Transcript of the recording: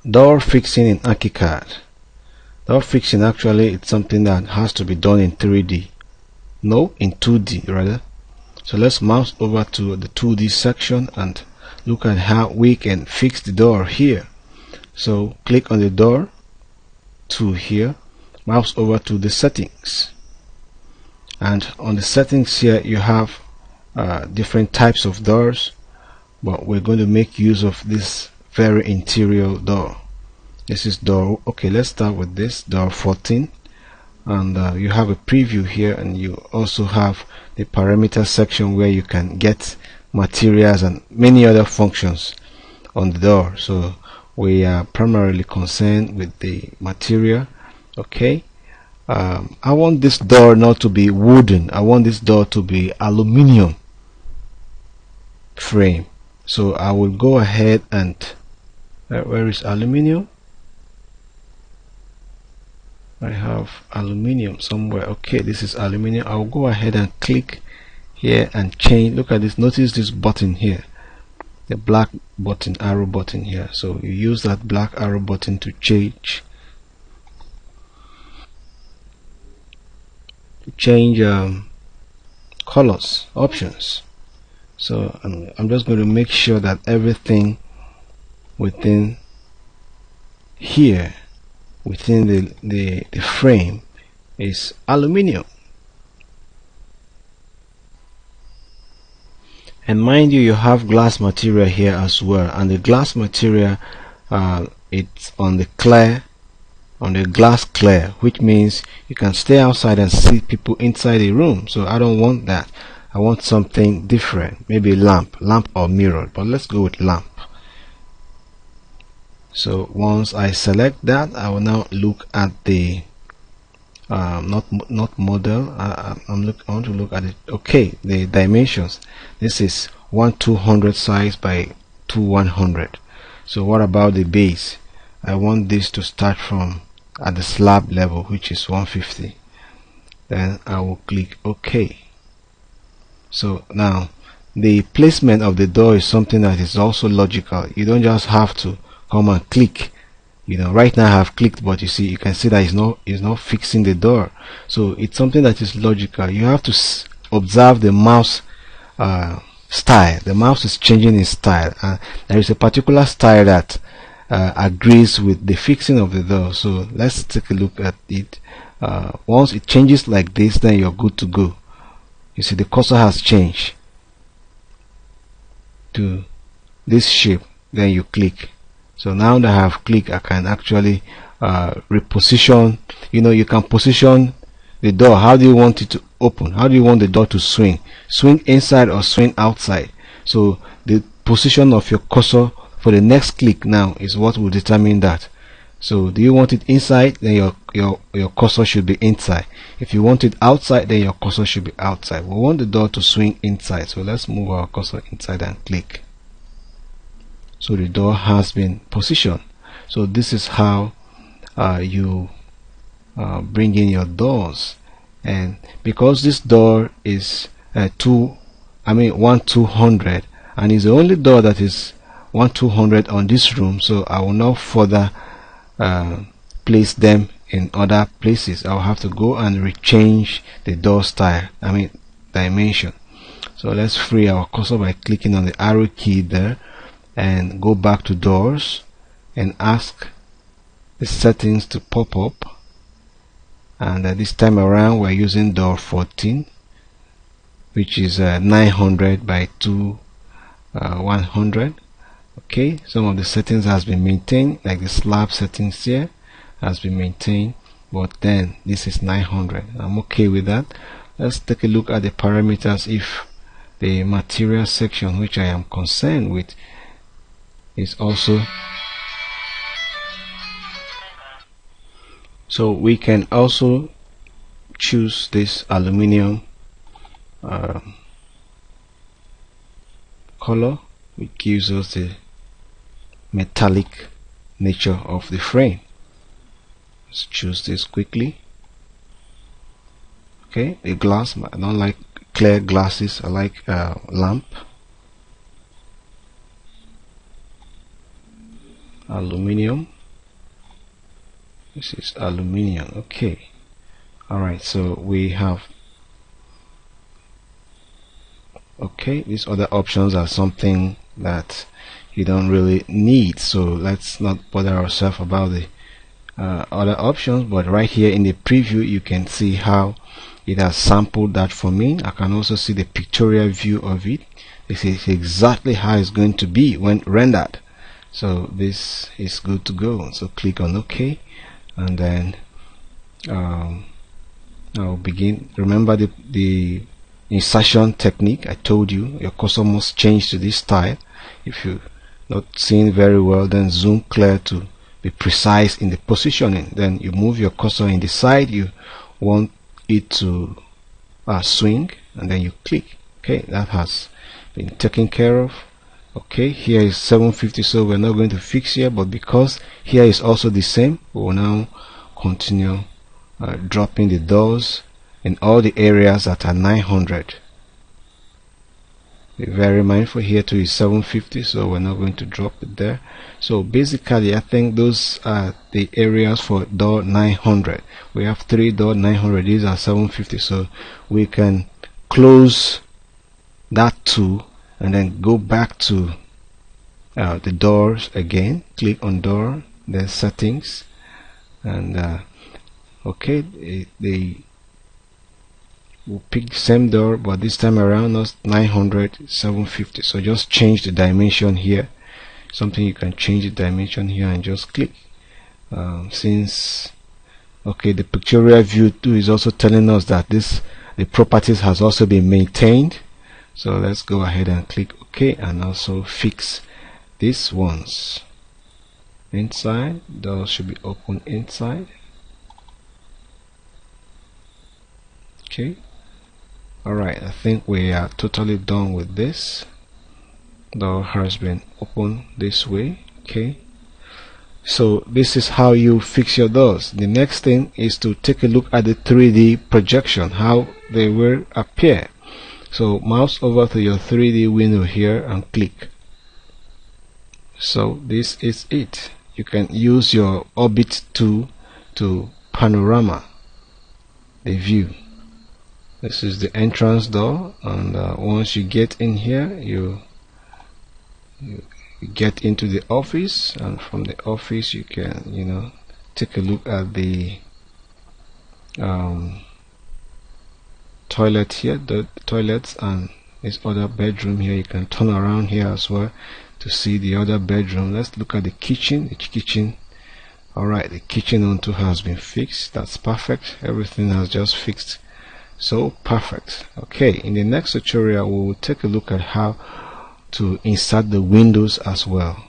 Door fixing in ArchiCAD. Door fixing, actually it's something that has to be done in 3D. No, in 2D rather. So let's mouse over to the 2D section and look at how we can fix the door here. So click on the door to here, mouse over to the settings, and on the settings here you have different types of doors, but we're going to make use of this very interior door. This is door, okay, let's start with this door 14, and you have a preview here, and you also have the parameter section where you can get materials and many other functions on the door. So we are primarily concerned with the material. Okay, I want this door not to be wooden, I want this door to be aluminium frame. So I will go ahead and where is aluminium? I have aluminium somewhere. Okay, this is aluminium. I'll go ahead and click here and change. Look at this, notice this button here, the black button, arrow button here. So you use that black arrow button to change colors options. So I'm just going to make sure that everything within here, within the frame, is aluminium. And mind you, you have glass material here as well, and the glass material it's on the glass clear, which means you can stay outside and see people inside the room. So I don't want that. I want something different, maybe lamp or mirror, but let's go with lamp. So once I select that, I will now look at the not model. I want to look at it. Okay, the dimensions. This is 1/200 size by 2/100. So what about the base? I want this to start from at the slab level, which is 150. Then I will click OK. So now the placement of the door is something that is also logical. You don't just have to come and click. You know, right now I have clicked, but you can see that it's not fixing the door. So it's something that is logical. You have to observe the mouse style. The mouse is changing its style, and there is a particular style that agrees with the fixing of the door. So let's take a look at it. Once it changes like this, then you're good to go. You see the cursor has changed to this shape, then you click. So now that I have clicked, I can actually reposition. You know, you can position the door. How do you want it to open? How do you want the door to swing inside or swing outside? So the position of your cursor for the next click now is what will determine that. So do you want it inside? Then your cursor should be inside. If you want it outside, then your cursor should be outside. We want the door to swing inside, so let's move our cursor inside and click. So the door has been positioned. So this is how you bring in your doors. And because this door is 1/200, and is the only door that is 1/200 on this room, so I will now further place them in other places. I'll have to go and rechange the door style, dimension. So let's free our cursor by clicking on the arrow key there and go back to doors and ask the settings to pop up. And this time around we're using door 14, which is 900 by 100. Okay, some of the settings has been maintained, like the slab settings here has been maintained, but then this is 900. I'm okay with that. Let's take a look at the parameters. If the material section, which I am concerned with, is also, so we can also choose this aluminium color, which gives us the metallic nature of the frame. Let's choose this quickly. Okay, the glass, I don't like clear glasses, I like lamp. Aluminium. This is aluminium. Okay. Alright, so we have, okay, these other options are something that you don't really need, so let's not bother ourselves about the other options. But right here in the preview, you can see how it has sampled that for me. I can also see the pictorial view of it. This is exactly how it's going to be when rendered, so this is good to go. So click on OK, and then I'll begin. Remember the insertion technique I told you. Your cursor must change to this style. If you're not seeing very well, then zoom clear to be precise in the positioning. Then you move your cursor in the side you want it to swing, and then you click. Okay, that has been taken care of. Okay, here is 750, so we're not going to fix here, but because here is also the same, we will now continue dropping the doors in all the areas that are 900. Be very mindful, here too is 750, so we're not going to drop it there. So basically I think those are the areas for door 900. We have 3 door 900, these are 750, so we can close that too and then go back to the doors again. Click on door, then settings, and okay, we'll pick the same door, but this time around not 900, 750. So just change the dimension here. Something you can change the dimension here and just click. Since okay, the pictorial view too is also telling us that the properties has also been maintained. So let's go ahead and click OK, and also fix these ones. Inside, doors should be open inside. Okay. Alright, I think we are totally done with this. Door has been opened this way. Okay. So this is how you fix your doors. The next thing is to take a look at the 3D projection, how they will appear. So mouse over to your 3D window here and click. So this is it. You can use your orbit tool to panorama the view. This is the entrance door, and once you get in here, you get into the office, and from the office you can take a look at the toilet here, the toilets, and this other bedroom here. You can turn around here as well to see the other bedroom. Let's look at the kitchen. Alright, the kitchen onto has been fixed. That's perfect. Everything has just fixed. So perfect. Okay, in the next tutorial we will take a look at how to insert the windows as well.